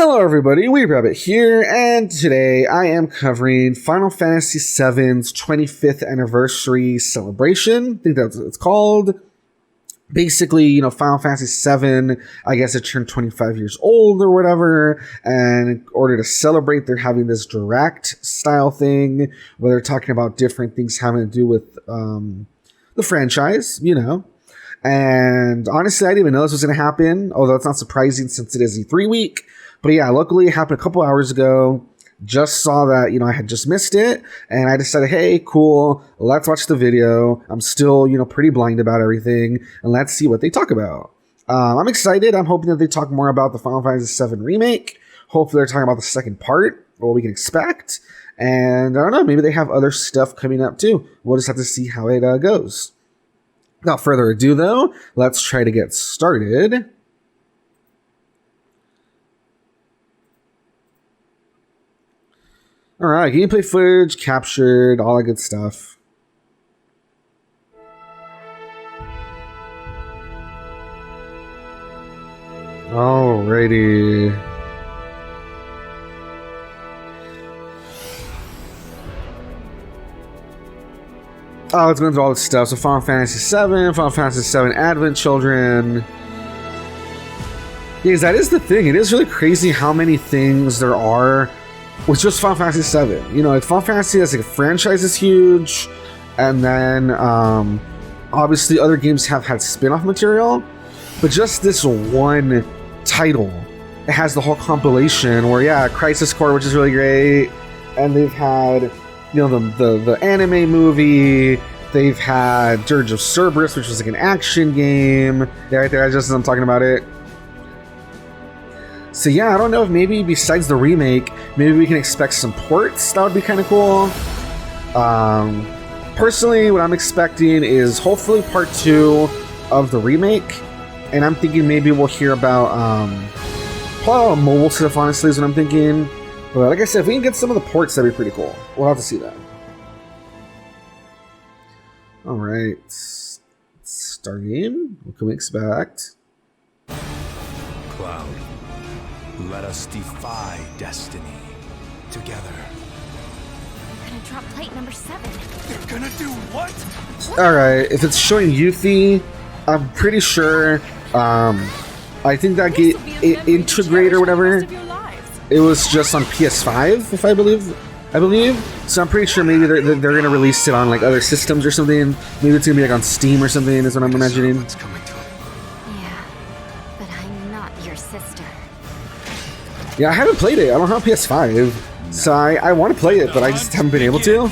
Hello everybody, Weeb here, and today I am covering Final Fantasy VII's 25th anniversary celebration. I think that's what it's called. Basically, you know, Final Fantasy VII, I guess it turned 25 years old or whatever, and in order to celebrate, they're having this direct style thing, where they're talking about different things having to do with the franchise, you know. And honestly, I didn't even know this was going to happen, although it's not surprising since it is E3 week. But yeah, luckily it happened a couple hours ago. Just saw that, you know, I had just missed it, and I decided, hey, cool, let's watch the video. I'm still, you know, pretty blind about everything, and let's see what they talk about. I'm excited. I'm hoping that they talk more about the Final Fantasy VII Remake. Hopefully they're talking about the second part, what we can expect. And I don't know, maybe they have other stuff coming up too. We'll just have to see how it goes. Without further ado, though, let's try to get started. All right, gameplay footage captured, all that good stuff. Alrighty. Oh, it's going through all this stuff. So Final Fantasy VII, Final Fantasy VII Advent Children. Because that is the thing. It is really crazy how many things there are with just Final Fantasy VII. You know, like Final Fantasy as like a franchise is huge. And then, obviously other games have had spin-off material. But just this one title, it has the whole compilation where, yeah, Crisis Core, which is really great. And they've had, you know, the anime movie. They've had Dirge of Cerberus, which was like an action game. Yeah, right there, just as I'm talking about it. So yeah, I don't know if maybe besides the remake, maybe we can expect some ports. That would be kind of cool. Personally, what I'm expecting is hopefully part 2 of the remake. And I'm thinking maybe we'll hear about probably mobile stuff, honestly, is what I'm thinking. But like I said, if we can get some of the ports, that'd be pretty cool. We'll have to see that. Alright. Start game. What can we expect? Cloud, let us defy destiny together. We're gonna drop plate number 7. You're gonna do what? Alright, if it's showing Yuffie, I'm pretty sure, I think that Integrate or whatever, it was just on PS5, if I believe. So I'm pretty sure maybe they're gonna release it on like other systems or something. Maybe it's gonna be like on Steam or something. Is what I'm imagining. Yeah, but I'm not your sister. Yeah, I haven't played it. I don't have PS5, so I want to play it, but I just haven't been able to.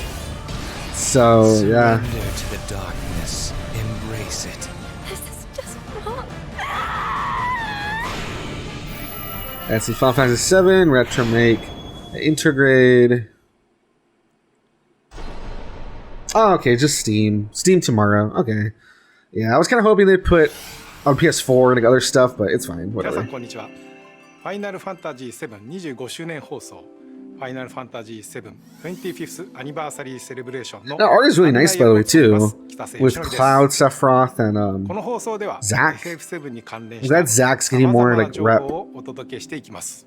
So yeah. Surrender to the darkness. Embrace it. This is just wrong. That's the Final Fantasy VII Retro Make Intergrade. Oh, okay, just Steam. Steam tomorrow. Okay. Yeah, I was kind of hoping they'd put on PS4 and like other stuff, but it's fine. Whatever. 皆さんこんにちは。ファイナルファンタジー7 25周年放送。ファイナルファンタジー7 25th Anniversary Celebration の That art is really nice, by the way, too. With Cloud, Sephiroth, and この放送では Zack. FF7 に関連 I'm glad Zack's getting more like 情 rep. 報をお届けしていきます。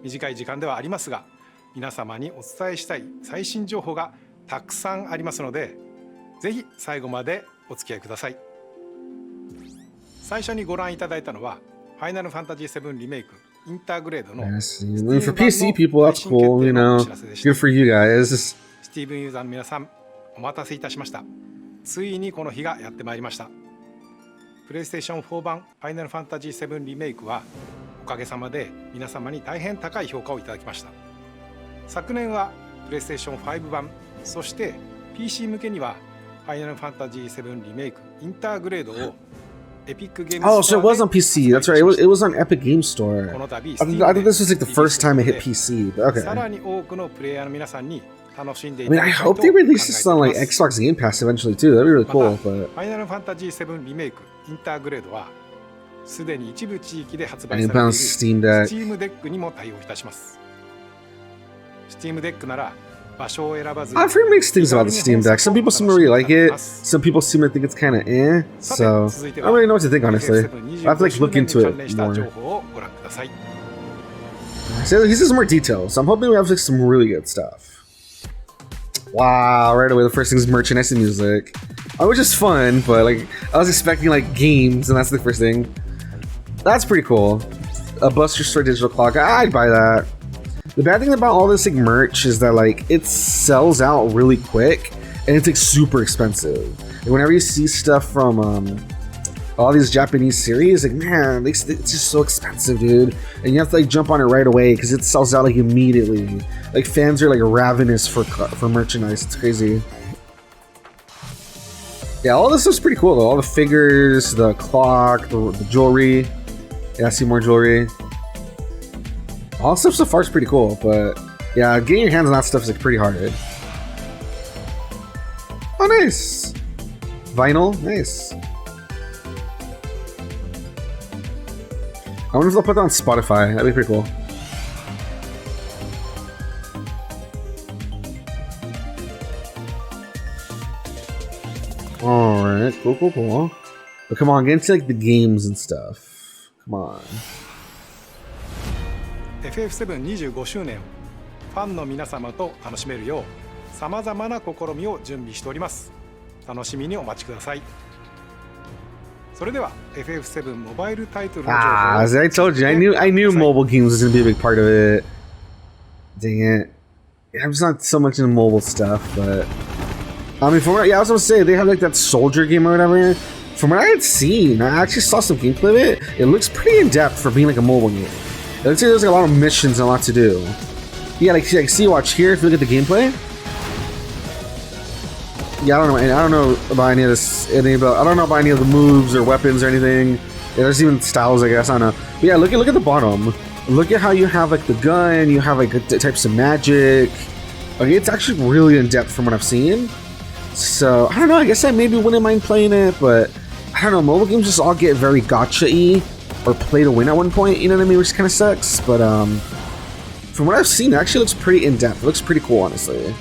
短い時間ではありますが、皆様にお伝えしたい最新情報がたくさんありますので、ぜひ最後までお付き合いください。最初にご覧いただいたのは、ファイナルファンタジー7リメイクインターグレードの For PC people, that's cool, you know. Good for you guys. スティーブンユーザーの皆さん、お待たせいたしました。ついにこの日がやってまいりました。プレイステーション4版ファイナルファンタジー7リメイクはおかげさまで皆様に大変高い評価をいただきました。昨年はプレイステーション5版、そして PC 向けにはファイナルファンタジー7リメイクインターグレードをOh, so it was on PC. That's right. It was on Epic Game Store. I thought this was like the first time it hit PC. But okay. I mean, I hope they release this on like Xbox Game Pass eventually too. That'd be really cool. But inbound Steam Deck. I've heard mixed things about the Steam Deck. Some people seem to really like it. Some people seem to think it's kind of eh. So I don't really know what to think, honestly. I have to like look into it more. So he says more details. So I'm hoping we have like some really good stuff. Wow, right away the first thing is merchandise and music. Which is fun, but like I was expecting like games, and that's the first thing. That's pretty cool. A Buster Store digital clock. I'd buy that. The bad thing about all this like merch is that like it sells out really quick, and it's like super expensive. And whenever you see stuff from all these Japanese series, like man, it's just so expensive, dude. And you have to like jump on it right away because it sells out like immediately. Like fans are like ravenous for merchandise. It's crazy. Yeah, all this stuff's pretty cool though. All the figures, the clock, the jewelry. Yeah, I see more jewelry. All the stuff so far is pretty cool, but yeah, getting your hands on that stuff is like pretty hard. Oh, nice. Vinyl, nice. I wonder if they'll put that on Spotify. That'd be pretty cool. Alright, cool. But come on, get into like the games and stuff. Come on. FF725 周年、ファンの皆様と楽しめるよう、さまざまな試みを準備しております。楽しみにお待ちください。それでは FF7 モバイルタイトルの情報を。As I told you, I knew mobile games was gonna be a big part of it. Dang it. I'm just not so much into mobile stuff, but I mean, from what, yeah, I was gonna say they have like that soldier game or whatever. From what I had seen, I actually saw some gameplay of it. It looks pretty in depth for being like a mobile game. It looks like there's like a lot of missions and a lot to do. Yeah, like see, watch here. If you look at the gameplay. Yeah, I don't know about any of this. I don't know about any of the moves or weapons or anything. Yeah, there's even styles, I guess. I don't know. But yeah, look at the bottom. Look at how you have like the gun. You have like types of magic. Okay, it's actually really in depth from what I've seen. So I don't know. I guess I maybe wouldn't mind playing it, but I don't know. Mobile games just all get very gacha-y or play to win at one point. You know what I mean? Which kind of sucks. But from what I've seen, it actually looks pretty in depth. It looks pretty cool, honestly.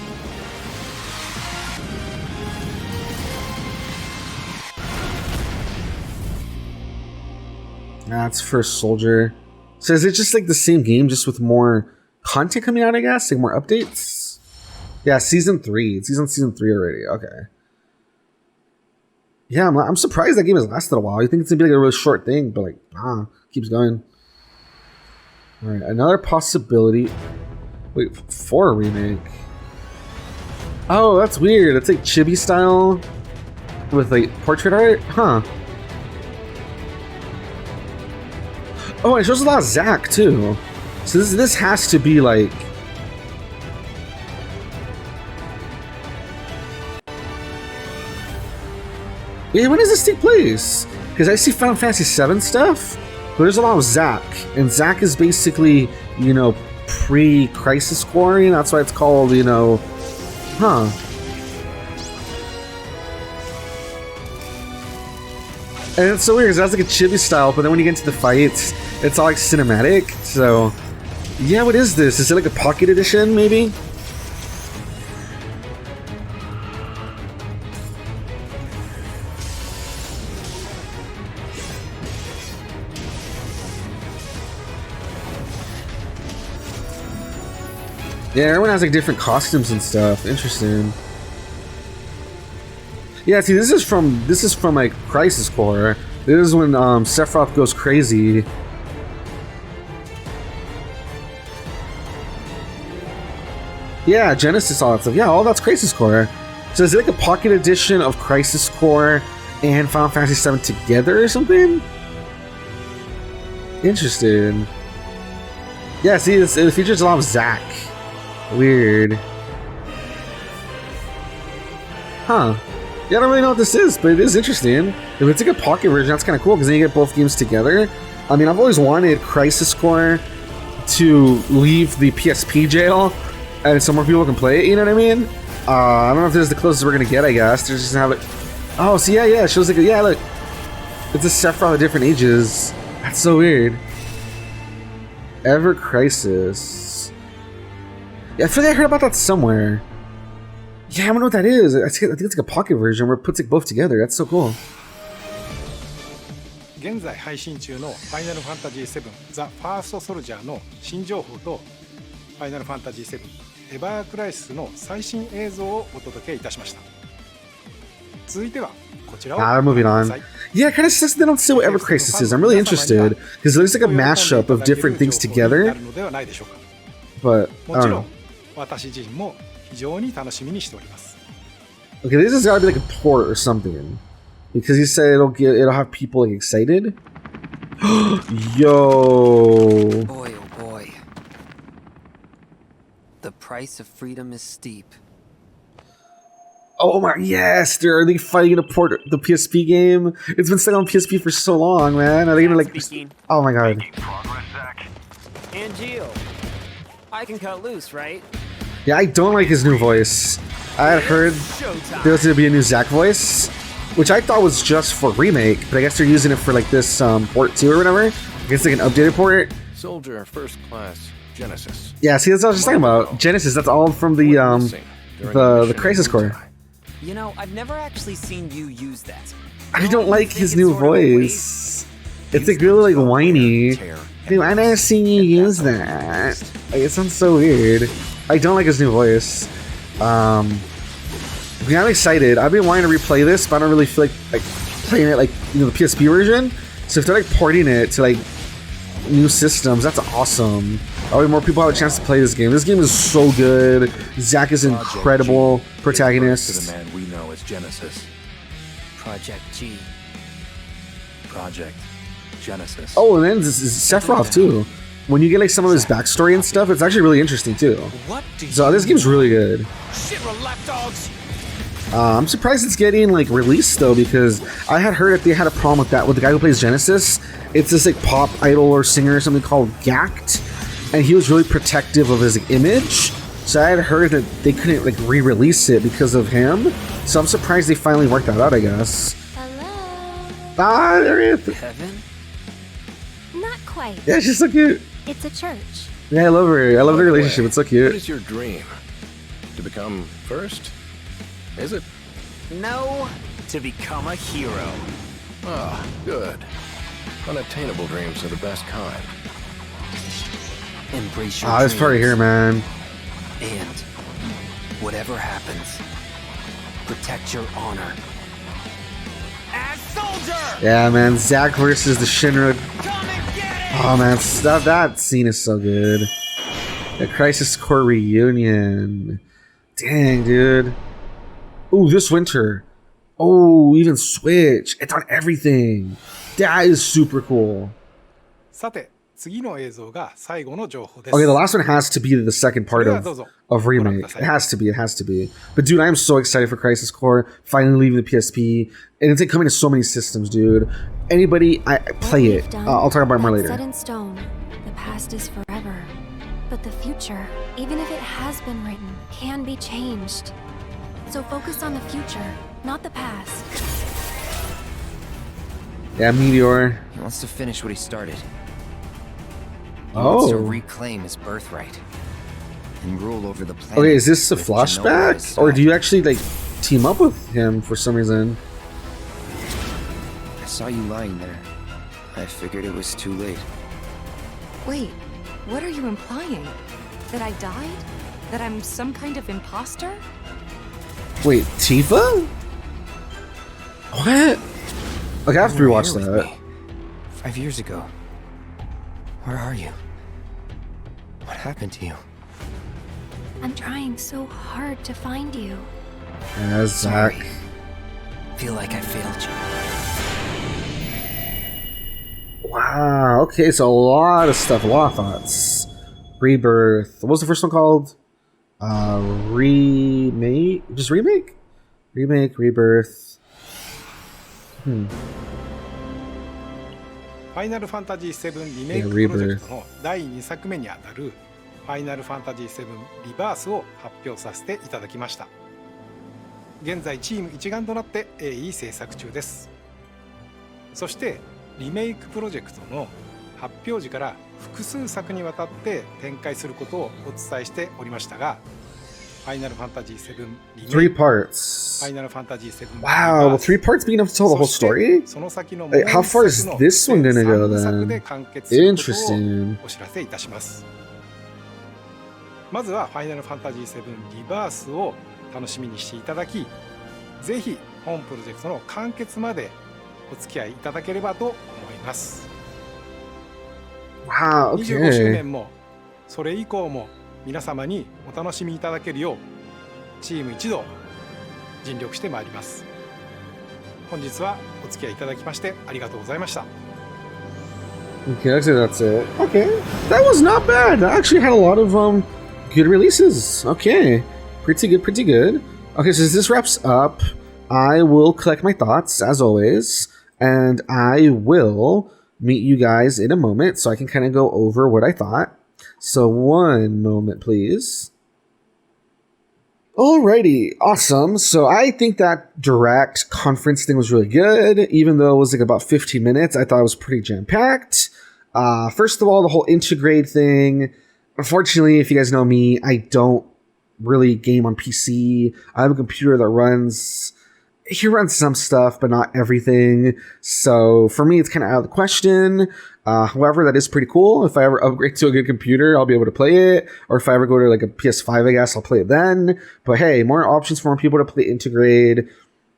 That's First Soldier. So is it just like the same game, just with more content coming out, I guess? Like more updates? Yeah, Season 3. It's Season 3 already. Okay. Yeah, I'm surprised that game has lasted a while. You think it's going to be like a really short thing, but like, keeps going. Alright, another possibility. Wait, for a remake. Oh, that's weird. It's like chibi style with like portrait art? Huh. Oh, and it shows a lot of Zack too. So this has to be like. Wait, when does this take place? Because I see Final Fantasy VII stuff, but there's a lot of Zack, and Zack is basically, you know, pre-Crisis Core, and that's why it's called, you know, huh. And it's so weird, because that's like a chibi style, but then when you get into the fights, it's all like cinematic, so. Yeah, what is this? Is it like a pocket edition, maybe? Yeah, everyone has like different costumes and stuff. Interesting. Yeah, see, this is from like Crisis Core. This is when Sephiroth goes crazy. Yeah, Genesis, all that stuff. Yeah, all that's Crisis Core. So is it like a pocket edition of Crisis Core and Final Fantasy VII together or something? Interesting. Yeah, see, it features a lot of Zack. Weird. Huh. Yeah, I don't really know what this is, but it is interesting. If it's like a pocket version, that's kind of cool, because then you get both games together. I mean, I've always wanted Crisis Core to leave the PSP jail, and so more people can play it, you know what I mean? I don't know if this is the closest we're gonna get, I guess. There's just have it. Oh, so yeah, it shows like, yeah, look. It's a Sephiroth of different ages. That's so weird. Ever Crisis. Yeah, I feel like I heard about that somewhere. Yeah, I wonder what that is. I think it's like a pocket version where it puts like both together. That's so cool. 現在配信中のファイナルファンタジー7ザ・ファーストソルジャーの新情報とファイナルファンタジー7エバークライシスの最新映像をお届けいたしました。続いてはこちらを moving on. Yeah, it kind of sucks they don't say what Ever Crisis is. I'm really interested because it looks like a mashup of different things together. But I もち don't ろ know. ん私自身も非常に楽しみにしております。 Okay, this has got to be like a port or something because he said it'll have people like excited. Yo. Boy, oh boy. The price of freedom is steep. Oh my, yes, they're like fighting to port the PSP game. It's been set on PSP for so long, man. Are they gonna like? Oh my god. And Geo, I can cut loose, right? Yeah, I don't like his new voice. I had heard there was gonna be a new Zack voice, which I thought was just for Remake, but I guess they're using it for like this port 2 or whatever. I guess like an updated port. Soldier First Class Genesis. Yeah, see, that's what I was just talking about. Genesis, that's all from the Crisis Core. You know, I've never actually seen you use that. I don't like his new voice. It's like really like whiny. Dude, I never seen you use that. Like, it sounds so weird. I don't like his new voice. Yeah, I'm excited. I've been wanting to replay this, but I don't really feel like playing it like the PSP version. So if they're like porting it to like new systems, that's awesome. That way more people have a chance to play this game. This game is so good. Zack is incredible protagonist. To the man we know as Genesis. Project G. Project Genesis. Oh, and then this is Sephiroth too. When you get like some of his backstory and stuff, it's actually really interesting too. So this game's really good. I'm surprised it's getting like released though, because I had heard that they had a problem with that with the guy who plays Genesis. It's this like pop idol or singer or something called Gact, and he was really protective of his image. So I had heard that they couldn't like re-release it because of him. So I'm surprised they finally worked that out, I guess. Hello? Ah, there he is. Heaven? Not quite. Yeah, she's so cute. It's a church. Yeah, I love her. I love their relationship. It's so What cute. is your dream? To become first? Is it? No, to become a hero. Ah, good. Unattainable dreams are the best kind. Embrace your Ah, this part dreams. here, man. And whatever happens, protect your honor. As soldier! Yeah, man. Zack versus the Shinra. Come and get it! Oh man, that scene is so good. The Crisis Core reunion. Dang, dude. Ooh, this winter. Oh, even Switch. It's on everything. That is super cool. さて次の映像が最後の情報です。 Okay, the last one has to be the second part of Remake. It has to be, it has to be. But dude, I am so excited for Crisis Core finally leaving the PSP. And it's like coming to so many systems, dude. Anybody, I play it. I'll talk about it more later. Set in stone. The past is forever. But the future, even if it has been written, can be changed. So focus on the future, not the past. Yeah, Meteor. He wants to finish what he started. He wants to Oh. reclaim his birthright and rule over the planet. Okay, is this a with Genoa at flashback? his Or side. do you actually like team up with him for some reason? I saw you lying there. I figured it was too late. Wait, what are you implying? That I died? That I'm some kind of imposter? Wait, Tifa? What? Okay, I have to You were rewatch here with that. me 5 years ago. Where are you? What happened to you? I'm trying so hard to find you. Yeah, Zack. Sorry. Feel like I failed you. Wow, okay, so a lot of stuff, a lot of thoughts. Rebirth. What was the first one called? Remake? Just Remake? Remake, Rebirth. ファイナルファンタジー7リメイクプロジェクトの第2作目にあたるファイナルファンタジー7リバースを発表させていただきました。現在チーム一丸となって鋭意制作中です。そしてリメイクプロジェクトの発表時から複数作にわたって展開することをお伝えしておりましたが、ファイナルファンタジー7リメイ Three ク、フ parts. Final Fantasy VII Wow, well, 3 parts being enough to tell the whole story? その先のもう Like, how far 一 is 作の this one gonna go 全3作で then? 完結することを Interesting. お知らせいたします。まずは Final Fantasy VII リバースを楽しみにしていただき、ぜひ本プロジェクトの完結までお付き合いいただければと思います。Wow, 25周 okay. 年もそれ以降も皆様にお楽しみいただけるようチーム一同尽力してまいります。本日はお付き合いいただきましてありがとうございました。 Okay, actually that's it. Okay, that was not bad. That actually had a lot of good releases. Okay, pretty good, pretty good. Okay, so as this wraps up, I will collect my thoughts as always, and I will meet you guys in a moment so I can kind of go over what I thought. So one moment, please. Alrighty, awesome. So I think that direct conference thing was really good. Even though it was like about 15 minutes, I thought it was pretty jam-packed. First of all, the whole integrate thing. Unfortunately, if you guys know me, I don't really game on PC. I have a computer that runs some stuff, but not everything. So for me, it's kind of out of the question. However, that is pretty cool. If I ever upgrade to a good computer, I'll be able to play it. Or if I ever go to like a PS5, I guess I'll play it then. But hey, more options for more people to play Intergrade.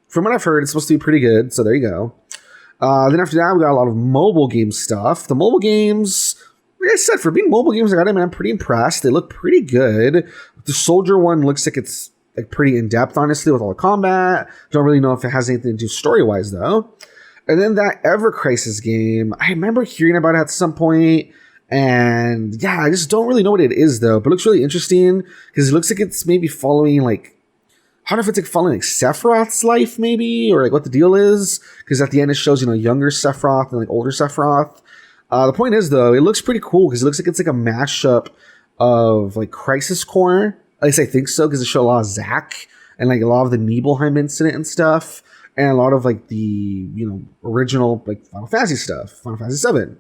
From what I've heard, it's supposed to be pretty good. So there you go. Then after that, we got a lot of mobile game stuff. The mobile games, like I said, for being mobile games, I'm pretty impressed. They look pretty good. The Soldier one looks like it's like pretty in depth, honestly, with all the combat. Don't really know if it has anything to do story wise though. And then that Ever Crisis game, I remember hearing about it at some point, and yeah, I just don't really know what it is though. But it looks really interesting because it looks like it's maybe following like, I don't know if it's like following like Sephiroth's life maybe, or like what the deal is. Because at the end it shows, you know, younger Sephiroth and like older Sephiroth. The point is though, it looks pretty cool because it looks like it's like a mashup of like Crisis Core. At least I think so, because it showed a lot of Zack and like a lot of the Nibelheim incident and stuff, and a lot of like the, you know, original like Final Fantasy stuff, Final Fantasy VII.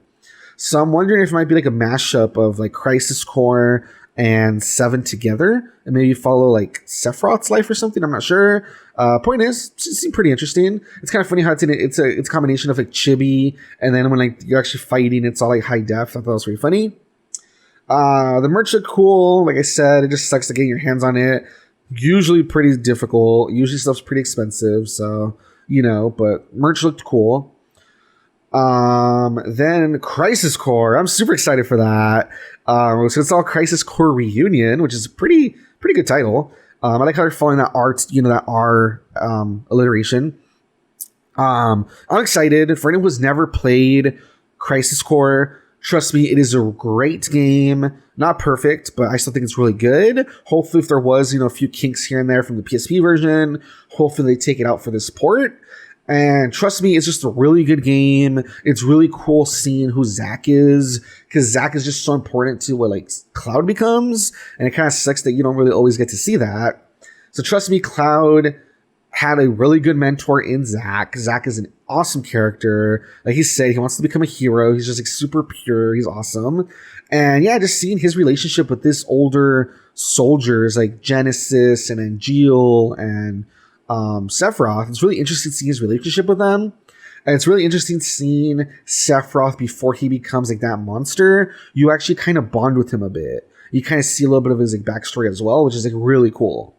So I'm wondering if it might be like a mashup of like Crisis Core and 7 together, and maybe follow like Sephiroth's life or something. I'm not sure. Point is, it seemed pretty interesting. It's kind of funny how it's a combination of like chibi, and then when like you're actually fighting, it's all like high def. I thought that was pretty funny. The merch looked cool. Like I said, it just sucks to get your hands on it. Usually pretty difficult. Usually stuff's pretty expensive. So, you know, but merch looked cool. Then Crisis Core. I'm super excited for that. So it's all Crisis Core Reunion, which is a pretty good title. I like how they're following that art, you know, that R alliteration. I'm excited. For anyone who's never played Crisis Core, trust me, it is a great game. Not perfect, but I still think it's really good. Hopefully, if there was, you know, a few kinks here and there from the PSP version, hopefully they take it out for this port. And trust me, it's just a really good game. It's really cool seeing who Zack is, because Zack is just so important to what like Cloud becomes, and it kind of sucks that you don't really always get to see that. So trust me, Cloud had a really good mentor in Zack. Zack is an awesome character. Like he said, he wants to become a hero. He's just like super pure. He's awesome. And yeah, just seeing his relationship with this older soldiers like Genesis and Angeal and Sephiroth, it's really interesting seeing his relationship with them. And it's really interesting seeing Sephiroth before he becomes like that monster. You actually kind of bond with him a bit. You kind of see a little bit of his like backstory as well, which is like really cool.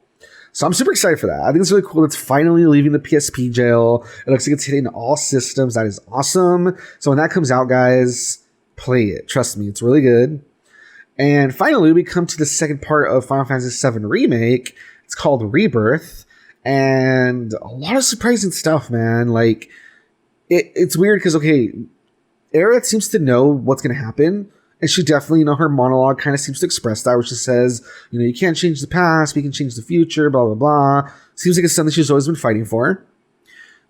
So I'm super excited for that. I think it's really cool. It's finally leaving the PSP jail. It looks like it's hitting all systems. That is awesome. So when that comes out, guys, play it. Trust me, it's really good. And finally, we come to the second part of Final Fantasy VII Remake. It's called Rebirth. And a lot of surprising stuff, man. Like, it's weird because, okay, Aerith seems to know what's going to happen. And she definitely, you know, her monologue kind of seems to express that, where she says, you know, you can't change the past, we can change the future, blah, blah, blah. Seems like it's something she's always been fighting for.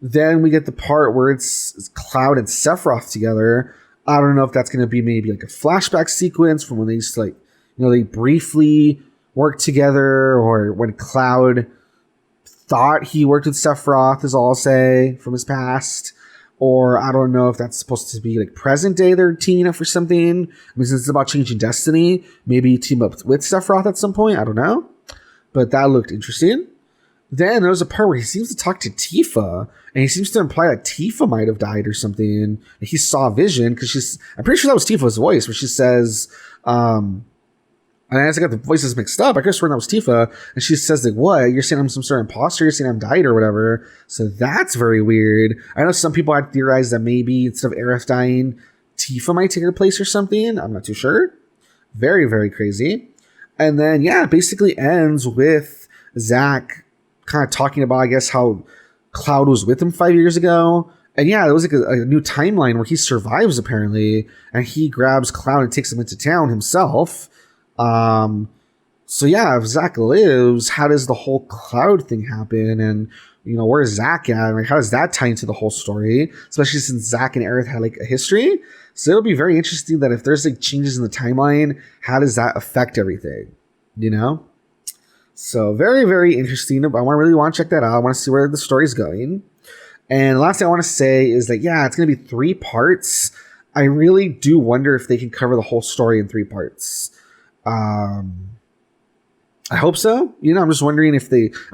Then we get the part where it's Cloud and Sephiroth together. I don't know if that's going to be maybe like a flashback sequence from when they used to, like, you know, they briefly worked together, or when Cloud thought he worked with Sephiroth, is all I'll say, from his past. Or I don't know if that's supposed to be like present day they're teaming up for something. I mean, since it's about changing destiny, maybe team up with Sephiroth at some point. I don't know. But that looked interesting. then there was a part where he seems to talk to Tifa, and he seems to imply that Tifa might have died or something. And he saw a vision because I'm pretty sure that was Tifa's voice, where she says, and as I got the voices mixed up, I could have sworn that was Tifa, and she says like, "What? You're saying I'm some sort of imposter? You're saying I'm died or whatever?" So that's very weird. I know some people had theorized that maybe instead of Aerith dying, Tifa might take her place or something. I'm not too sure. Very, very crazy. And then yeah, it basically ends with Zack kind of talking about, I guess, how Cloud was with him 5 years ago. And yeah, there was like a new timeline where he survives apparently, and he grabs Cloud and takes him into town himself. So yeah, if Zack lives, how does the whole Cloud thing happen? And where's Zack at? Like, how does that tie into the whole story? Especially since Zack and Aerith had like a history. So it'll be very interesting that if there's like changes in the timeline, how does that affect everything? So very, very interesting. I really want to check that out. I want to see where the story's going. And the last thing I want to say is that, yeah, it's going to be 3 parts. I really do wonder if they can cover the whole story in 3 parts. I hope so. I'm just wondering I'm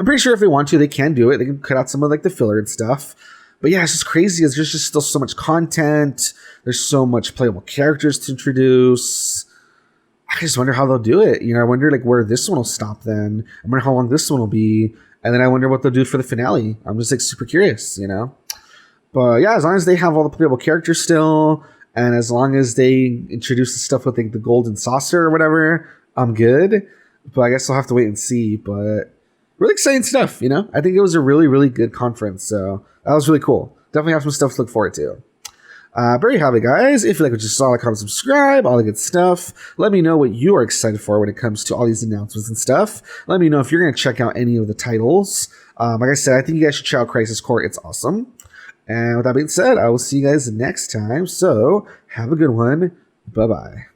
pretty sure if they want to, they can do it. They can cut out some of like the filler and stuff. But yeah, it's just crazy. There's just still so much content. There's so much playable characters to introduce. I just wonder how they'll do it. I wonder like where this one will stop then. I wonder how long this one will be. And then I wonder what they'll do for the finale. I'm just like super curious, But yeah, as long as they have all the playable characters still, and as long as they introduce the stuff with like the golden saucer or whatever, I'm good. But I guess I'll have to wait and see. But really exciting stuff, I think it was a really, really good conference. So that was really cool. Definitely have some stuff to look forward to. There you have it, guys. If you like what you saw, like, comment, subscribe, all the good stuff. Let me know what you are excited for when it comes to all these announcements and stuff. Let me know if you're going to check out any of the titles. Like I said, I think you guys should check out Crisis Core. It's awesome. And with that being said, I will see you guys next time. So have a good one. Bye-bye.